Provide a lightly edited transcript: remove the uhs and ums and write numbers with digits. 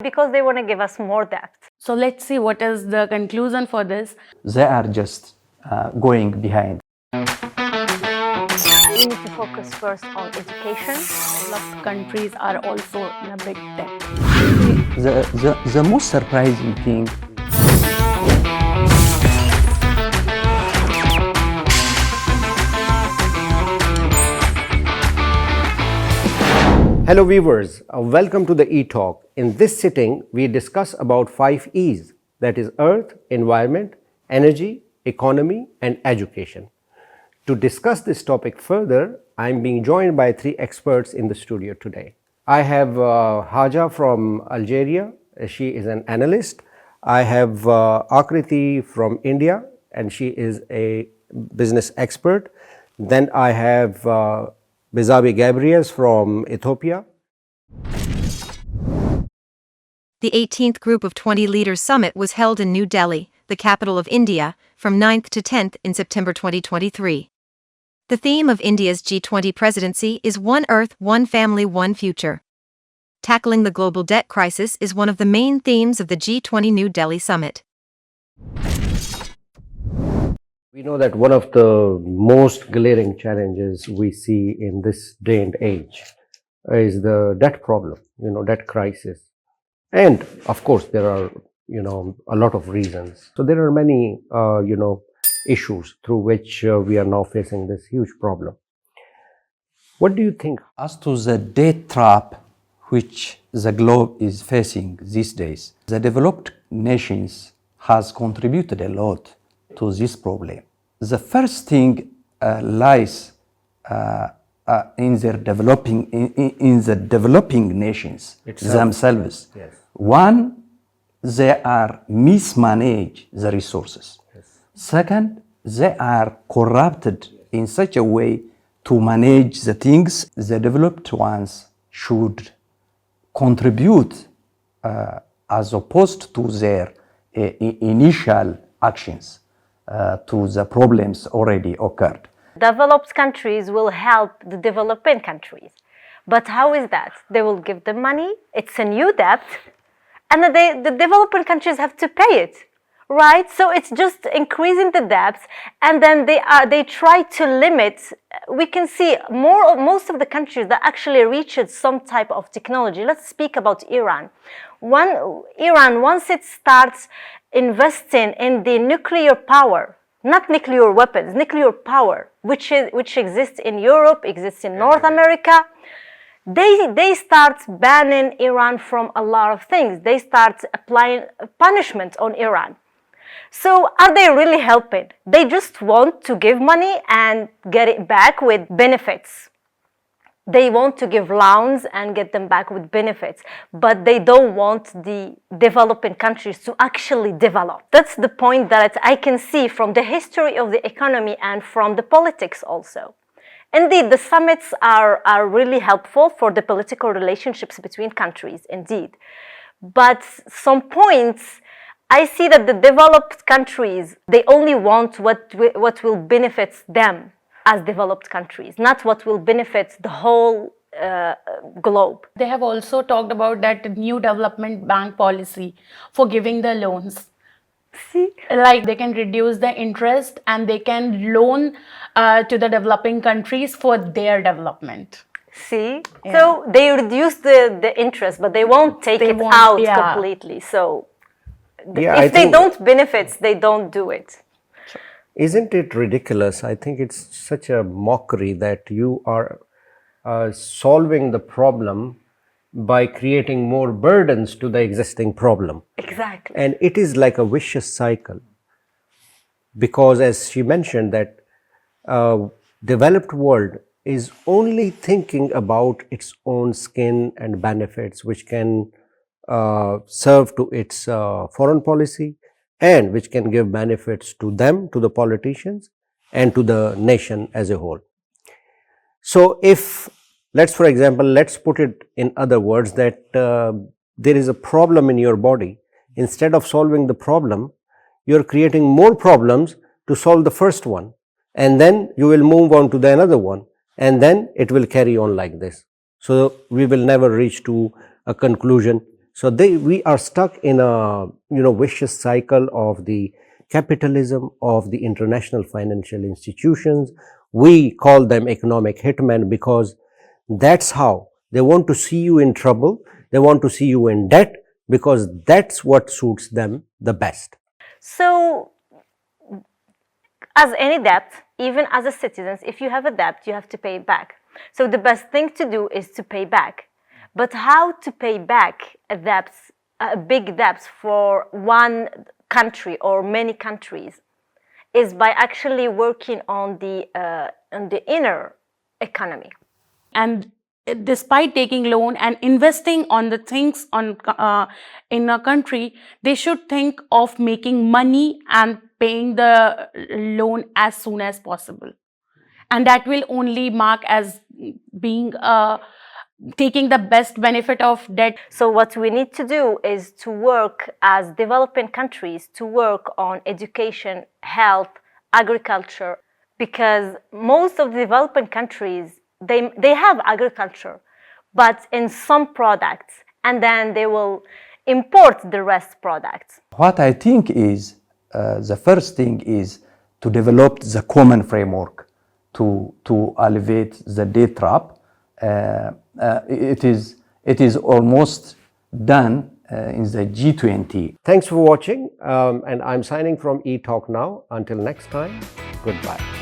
Because they want to give us more debt. So let's see what is the conclusion for this. They are just going behind. We need to focus first on education. Developed countries are also in a big debt. The most surprising thing, Hello viewers, welcome to the E-Talk. In this sitting, we discuss about 5 E's, that is Earth, Environment, Energy, Economy and Education. To discuss this topic further, I am being joined by 3 experts in the studio today. I have Haja from Algeria, she is an analyst. I have Akriti from India and she is a business expert. Then I have Bizabi Gabriels from Ethiopia. The 18th Group of 20 Leaders Summit was held in New Delhi, the capital of India, from 9th to 10th in September 2023. The theme of India's G20 presidency is One Earth, One Family, One Future. Tackling the global debt crisis is one of the main themes of the G20 New Delhi Summit. We know that one of the most glaring challenges we see in this day and age is the debt problem, debt crisis. And of course, there are, a lot of reasons. So there are many, issues through which we are now facing this huge problem. What do you think? as to the debt trap which the globe is facing these days, the developed nations has contributed a lot to this problem. The first thing lies in the developing nations themselves. Yes. One, they are mismanage the resources. Yes. Second, they are corrupted in such a way to manage the things. The developed ones should contribute as opposed to their initial actions to the problems already occurred. Developed countries will help the developing countries. But how is that? They will give them money, it's a new debt, and then the developing countries have to pay it, right? So it's just increasing the debts, and then they try to limit. We can see most of the countries that actually reached some type of technology. Let's speak about Iran. Iran, once it starts investing in the nuclear power, not nuclear weapons, nuclear power, which exists in Europe, exists in North America, they start banning Iran from a lot of things. They start applying punishment on Iran. So are they really helping? They just want to give money and get it back with benefits. They want to give loans and get them back with benefits, but they don't want the developing countries to actually develop. That's the point that I can see from the history of the economy and from the politics also. Indeed, the summits are really helpful for the political relationships between countries, indeed. But some points, I see that the developed countries, they only want what will benefit them as developed countries, not what will benefit the whole globe. They have also talked about that new development bank policy for giving the loans. See? Like they can reduce the interest and they can loan to the developing countries for their development. See? Yeah. So they reduce the interest, but they won't take it out completely. So if they don't benefit, they don't do it. Isn't it ridiculous? I think it's such a mockery that you are solving the problem by creating more burdens to the existing problem. Exactly. And it is like a vicious cycle. Because as she mentioned that developed world is only thinking about its own skin and benefits, which can serve to its foreign policy, and which can give benefits to them, to the politicians, and to the nation as a whole. So if, let's put it in other words, that there is a problem in your body. Instead of solving the problem, you're creating more problems to solve the first one. And then you will move on to the another one. And then it will carry on like this. So we will never reach to a conclusion. So we are stuck in a vicious cycle of the capitalism of the international financial institutions. We call them economic hitmen because that's how they want to see you in trouble. They want to see you in debt because that's what suits them the best. So, as any debt, even as a citizen, if you have a debt, you have to pay it back. So the best thing to do is to pay back. But how to pay back a big debt for one country or many countries is by actually working on the inner economy. And despite taking loan and investing on the things in a country, they should think of making money and paying the loan as soon as possible. And that will only mark as being taking the best benefit of debt. So what we need to do is to work as developing countries to work on education, health, agriculture, because most of the developing countries, they have agriculture, but in some products, and then they will import the rest products. What I think is the first thing is to develop the common framework to alleviate the debt trap. It is almost done in the G20. Thanks for watching, and I'm signing from eTalk now. Until next time, goodbye.